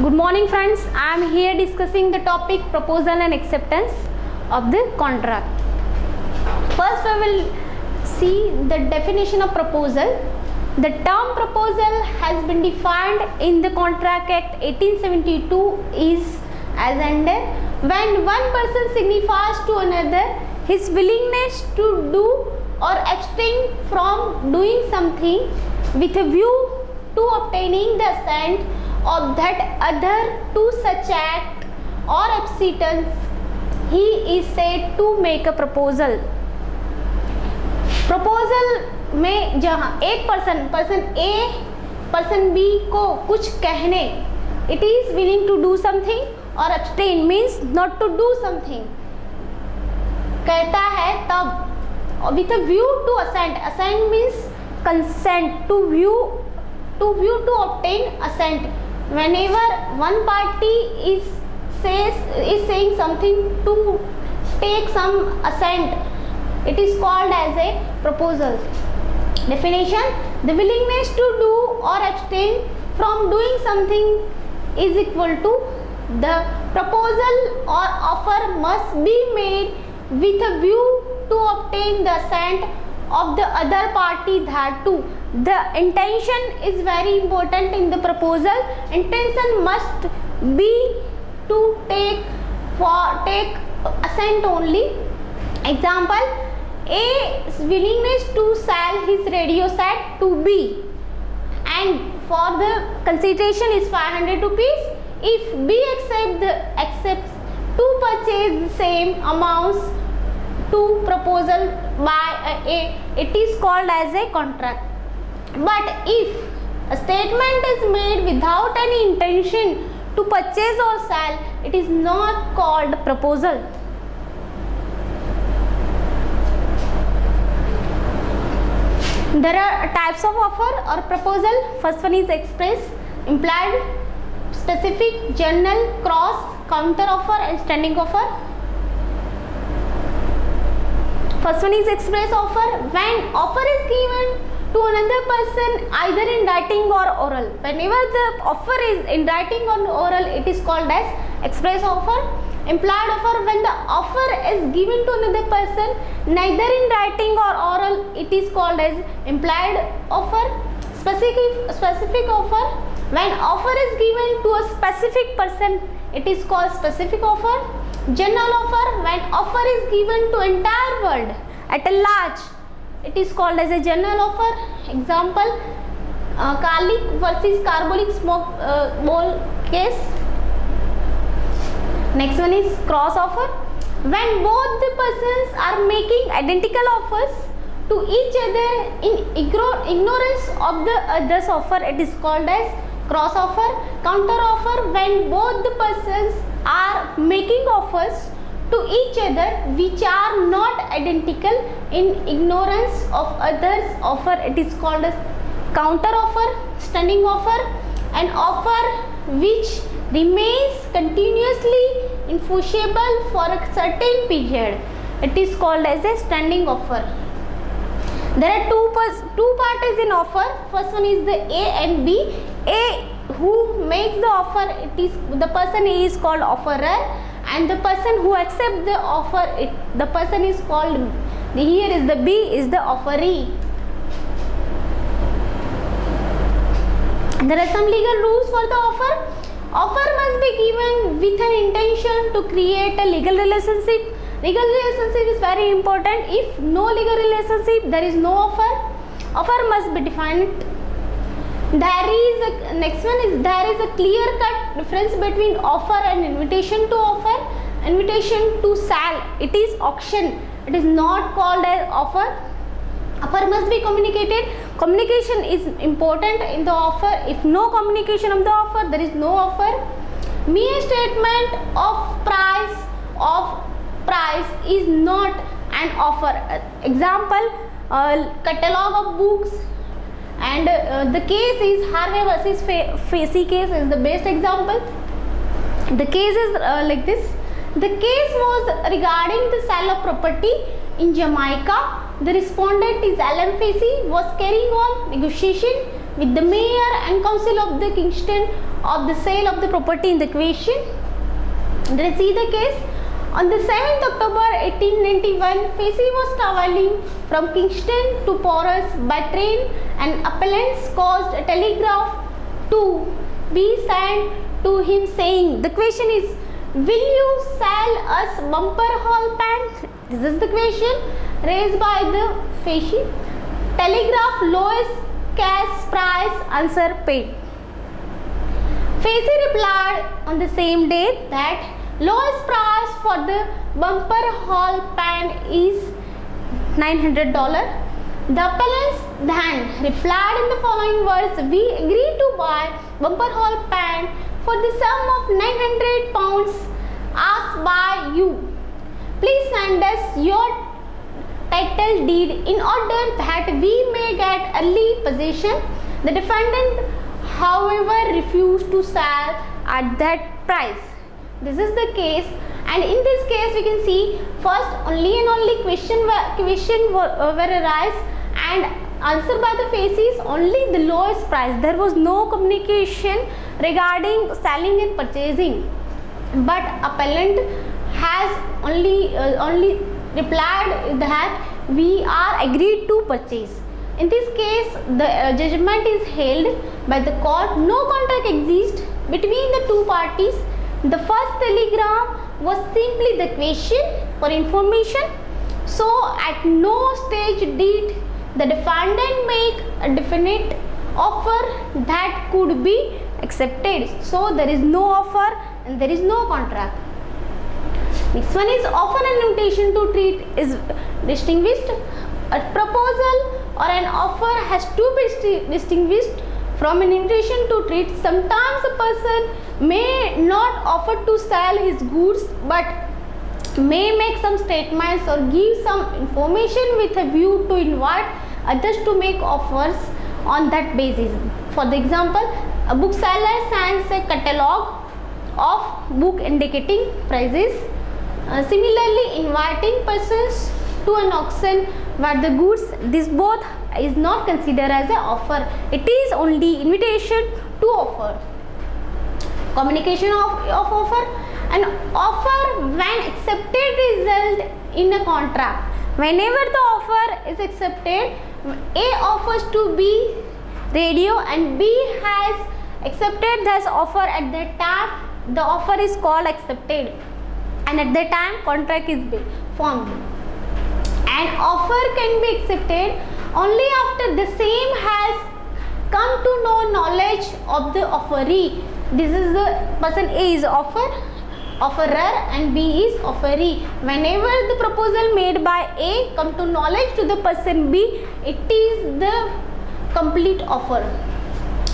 Good morning friends, I am here discussing the topic proposal and acceptance of the contract. First I will see the definition of proposal. The term proposal has been defined in the Contract Act 1872 is as under when one person signifies to another his willingness to do or abstain from doing something with a view to obtaining the assent of that other to such act or acceptance, he is said to make a proposal. Proposal में जहाँ एक person a person B को कुछ कहने, it is willing to do something और abstain means not to do something कहता है तब with a view to assent, assent means consent, to view to obtain assent. Whenever one party is saying something to take some assent, it is called as a proposal. Definition: the willingness to do or abstain from doing something is equal to the proposal or offer must be made with a view to obtain the assent of the other party thereto. The intention is very important in the proposal. Intention must be to take assent only. Example: A's willingness to sell his radio set to B, and for the consideration is 500 rupees. If B accepts to purchase the same amounts to proposal by A, it is called as a contract. But if a statement is made without any intention to purchase or sell, it is not called proposal. There are types of offer or proposal. First one is express, implied, specific, general, cross, counter offer and standing offer. First one is express offer. When offer is given to another person either in writing or oral. Whenever the offer is in writing or oral, it is called as express offer. Implied offer: when the offer is given to another person neither in writing or oral, it is called as implied offer. Specific offer: when offer is given to a specific person, it is called specific offer. General offer: when offer is given to entire world at a large, it is called as a general offer. Example: Kalik versus carbolic smoke bowl case. Next one is cross offer. When both the persons are making identical offers to each other in ignorance of the other's offer, it is called as cross offer. Counter offer: when both the persons are making offers to each other which are not identical in ignorance of others offer, it is called as counter offer. Standing offer: an offer which remains continuously enforceable for a certain period, it is called as a standing offer. There are two parties in offer. First one is the A and B. A who makes the offer, it is the person A is called offerer, and the person who accepts the offer, the person is called, here is the B is the offeree. There are some legal rules for the offer. Offer must be given with an intention to create a legal relationship. Legal relationship is very important. If no legal relationship, there is no offer. Offer must be defined. Next one is there is a clear-cut difference between offer and invitation to offer. Invitation to sell, it is auction. It is not called as offer. Offer must be communicated. Communication is important in the offer. If no communication of the offer, there is no offer. Mere statement of price is not an offer. Example: catalog of books, and the case is Harvey versus Facey case is the best example. The case is like this. The case was regarding the sale of property in Jamaica. The respondent is Alan Facey was carrying on negotiation with the mayor and council of the Kingston of the sale of the property in the question. Let's see the case. On the 7th October 1891, Facey was travelling from Kingston to Porus by train, and appellants caused a telegraph to be sent to him saying, the question is, will you sell us bumper hall pants? This is the question raised by the Facey. Telegraph, lowest cash price, answer paid. Facey replied on the same day that lowest price for the bumper hall pant is $900. The appellants then replied in the following words, we agree to buy bumper hall pant for the sum of 900 pounds asked by you. Please send us your title deed in order that we may get early possession. The defendant, however, refused to sell at that price. This is the case, and in this case we can see first only and only question were arise, and answer by the Facey is only the lowest price. There was no communication regarding selling and purchasing, but appellant has only replied that we are agreed to purchase. In this case, the judgment is held by the court. No contract exists between the two parties. The first telegram was simply the question for information. So at no stage did the defendant make a definite offer that could be accepted. So there is no offer and there is no contract. Next one is offer and invitation to treat is distinguished. A proposal or an offer has to be distinguished from an invitation to treat. Sometimes a person may not offer to sell his goods but may make some statements or give some information with a view to invite others to make offers on that basis. For the example, a bookseller sends a catalogue of book indicating prices. Similarly, inviting persons to an auction where the goods, this both is not considered as an offer. It is only invitation to offer. Communication of offer. An offer when accepted result in a contract. Whenever the offer is accepted, A offers to B radio and B has accepted this offer at that time, the offer is called accepted, and at that time contract is formed. An offer can be accepted only after the same has come to know knowledge of the offeree. This is the person A is offerer and B is offeree. Whenever the proposal made by A come to knowledge to the person B, it is the complete offer.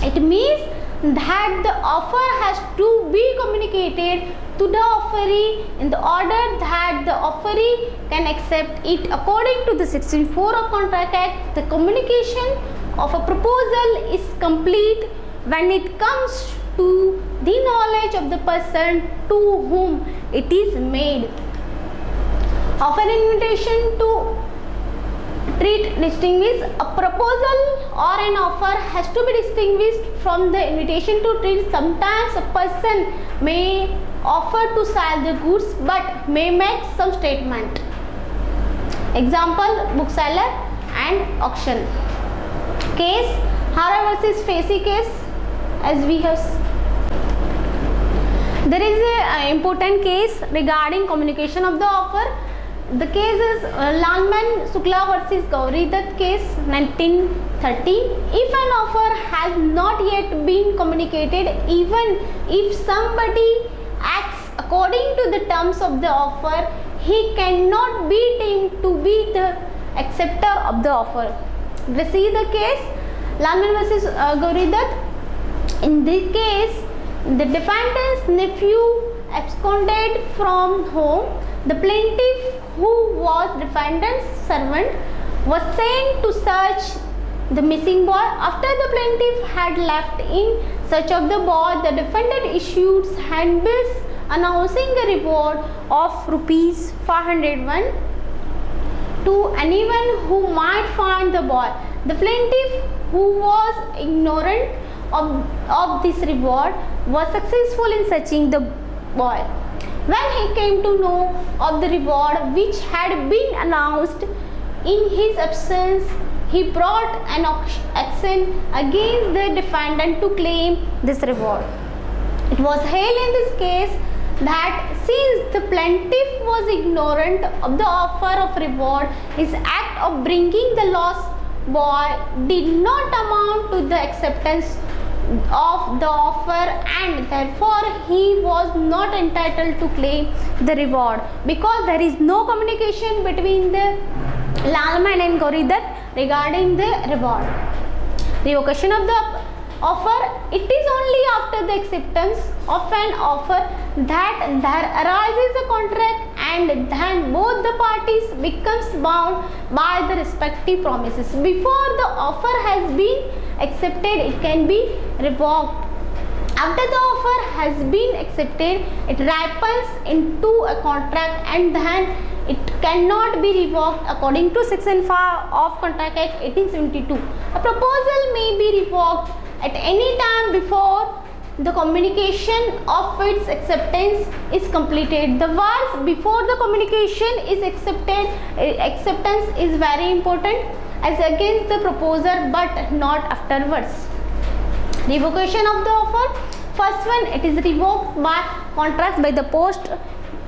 It means that the offer has to be communicated to the offeree in the order that the offeree can accept it. According to the Section 4 of Contract Act, the communication of a proposal is complete when it comes to the knowledge of the person to whom it is made. Offer and invitation to treat distinguish. A proposal or an offer has to be distinguished from the invitation to treat. Sometimes a person may offer to sell the goods but may make some statement. Example, bookseller and auction. Case, Hara versus Facey case, as we have. There is an important case regarding communication of the offer. The case is Langman Sukla versus Gauri Dutt case 1930. If an offer has not yet been communicated, even if somebody acts according to the terms of the offer, he cannot be deemed to be the acceptor of the offer. We see the case Langman versus Gauri Dutt. In this case, the defendant's nephew absconded from home. The plaintiff, who was defendant's servant, was sent to search the missing boy. After the plaintiff had left in search of the boy, the defendant issued handbills announcing a reward of rupees 501 to anyone who might find the boy. The plaintiff who was ignorant of this reward, was successful in searching the boy. When he came to know of the reward which had been announced in his absence, he brought an action against the defendant to claim this reward. It was held in this case that since the plaintiff was ignorant of the offer of reward, his act of bringing the lost boy did not amount to the acceptance of the offer, and therefore he was not entitled to claim the reward, because there is no communication between the Lalman and Gauridat regarding the reward. Revocation of the offer, it is only after the acceptance of an offer that there arises a contract, and then both the parties becomes bound by the respective promises. Before the offer has been accepted, it can be revoked. After the offer has been accepted, it ripens into a contract, and then it cannot be revoked according to Section 5 of Contract Act 1872. A proposal may be revoked at any time before the communication of its acceptance is completed. The words "before the communication is accepted," acceptance is very important as against the proposer, but not afterwards. Revocation of the offer. First one, it is revoked by contract by the post.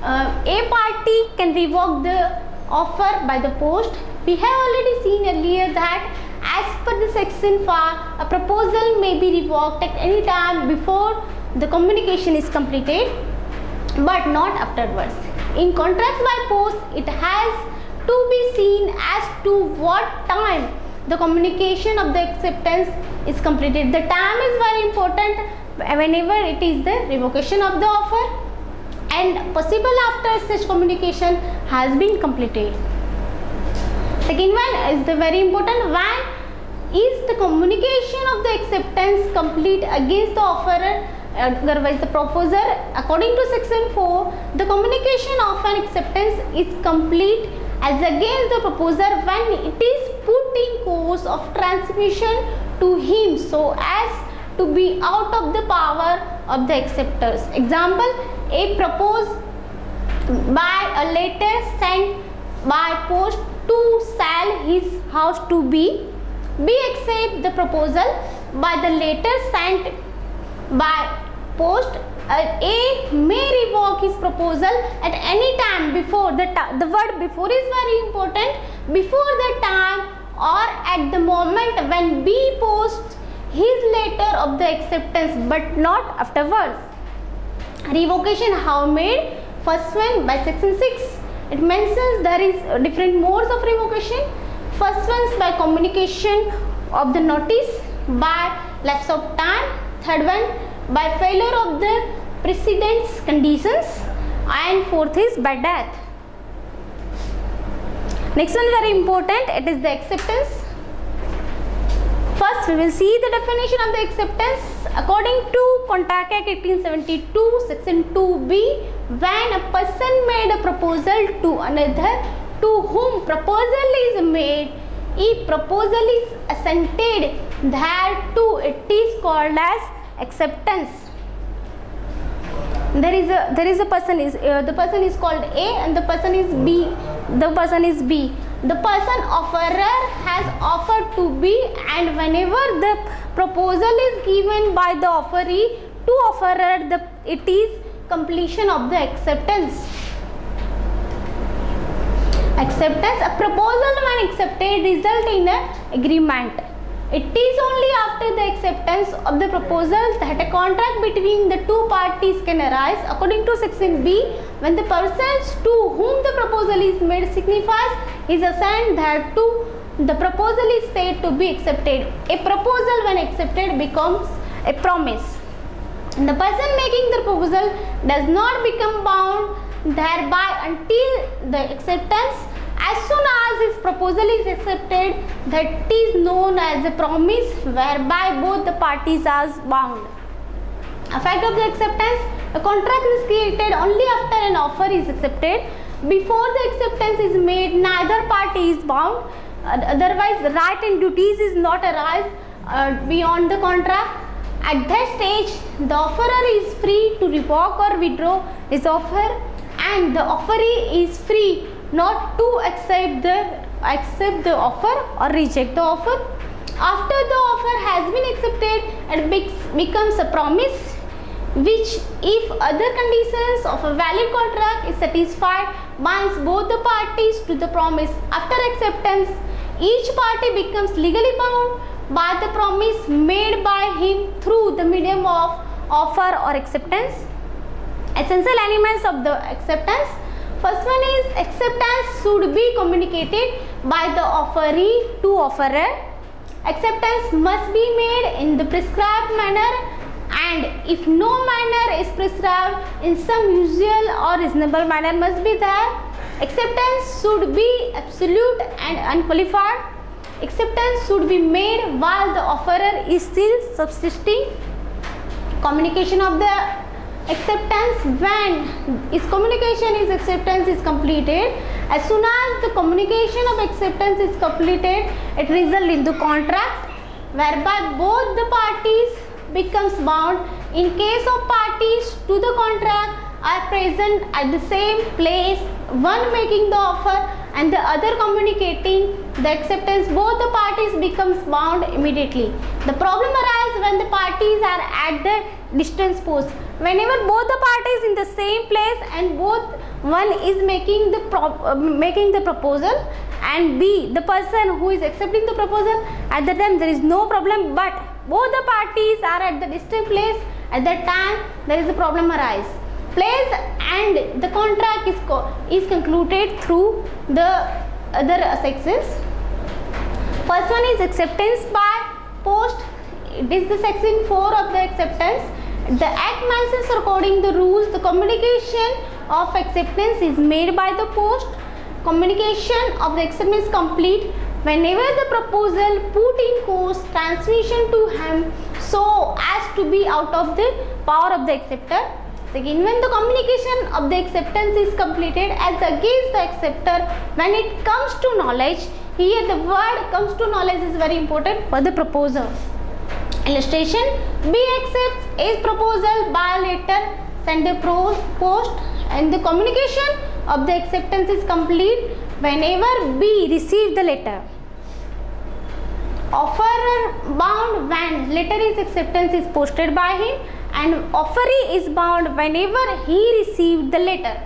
A party can revoke the offer by the post. We have already seen earlier that as per the Section 5, a proposal may be revoked at any time before the communication is completed, but not afterwards. In contracts by post, it has to be seen as to what time the communication of the acceptance is completed. The time is very important whenever it is the revocation of the offer, and possible after such communication has been completed. Second one is the very important, when is the communication of the acceptance complete against the offerer, otherwise the proposer. According to Section 4, the communication of an acceptance is complete as against the proposer when it is put in course of transmission to him so as to be out of the power of the acceptors. Example, A proposed by a letter sent by post to sell his house to B. B accept the proposal by the letter sent by post. A may revoke his proposal at any time before the word before is very important, before the time or at the moment when B posts his letter of the acceptance, but not afterwards. Revocation how made? First one by Section 6. It mentions there is different modes of revocation. First one is by communication of the notice by lapse of time. Third one by failure of the precedent conditions, and fourth is by death. Next one very important, it is the acceptance. First we will see the definition of the acceptance. According to Contract Act 1872 Section 2B, when a person made a proposal to another to whom proposal is made, if proposal is assented thereto, it is called as acceptance. There is a person is the person is called A and the person is B. The person is B. The person offerer has offered to B, and whenever the proposal is given by the offeree to offerer, it is completion of the acceptance. Acceptance, a proposal when accepted result in an agreement. It is only after the acceptance of the proposal that a contract between the two parties can arise. According to Section B, when the persons to whom the proposal is made signifies his assent thereto, the proposal is said to be accepted. A proposal when accepted becomes a promise. The person making the proposal does not become bound thereby until the acceptance. As soon as his proposal is accepted, that is known as a promise whereby both the parties are bound. Effect of the acceptance, a contract is created only after an offer is accepted. Before the acceptance is made, neither party is bound. Otherwise, right and duties is not arise beyond the contract. At that stage, the offerer is free to revoke or withdraw his offer, and the offeree is free not to accept the offer or reject the offer. After the offer has been accepted, it becomes a promise, which, if other conditions of a valid contract is satisfied, binds both the parties to the promise. After acceptance, each party becomes legally bound by the promise made by him through the medium of offer or acceptance. Essential elements of the acceptance. First one is acceptance should be communicated by the offeree to offerer. Acceptance must be made in the prescribed manner, and if no manner is prescribed, in some usual or reasonable manner must be there. Acceptance should be absolute and unqualified. Acceptance should be made while the offerer is still subsisting. Communication of the acceptance. When acceptance is completed, as soon as the communication of acceptance is completed, it results in the contract whereby both the parties becomes bound. In case of parties to the contract are present at the same place, one making the offer and the other communicating the acceptance, both the parties becomes bound immediately. The problem arises when the parties are at the distance post. Whenever both the parties in the same place and both one is making the proposal and B, the person who is accepting the proposal, at that time there is no problem, but both the parties are at the distant place, at that time there is a problem arise. Place and the contract is concluded through the other sections. First one is acceptance by post. It is the section 4 of the acceptance. The act mentions according to the rules, the communication of acceptance is made by the post. Communication of the acceptance is complete whenever the proposal put in course transmission to him so as to be out of the power of the acceptor. Second, when the communication of the acceptance is completed as against the acceptor, when it comes to knowledge, here the word comes to knowledge is very important for the proposer. Illustration: B accepts A's proposal by letter send the post, and the communication of the acceptance is complete whenever B receives the letter. Offerer bound when letter is acceptance is posted by him, and offeree is bound whenever he received the letter.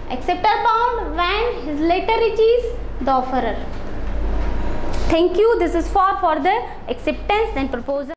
Acceptor bound when his letter reaches the offerer. Thank you. This is for the acceptance and proposal.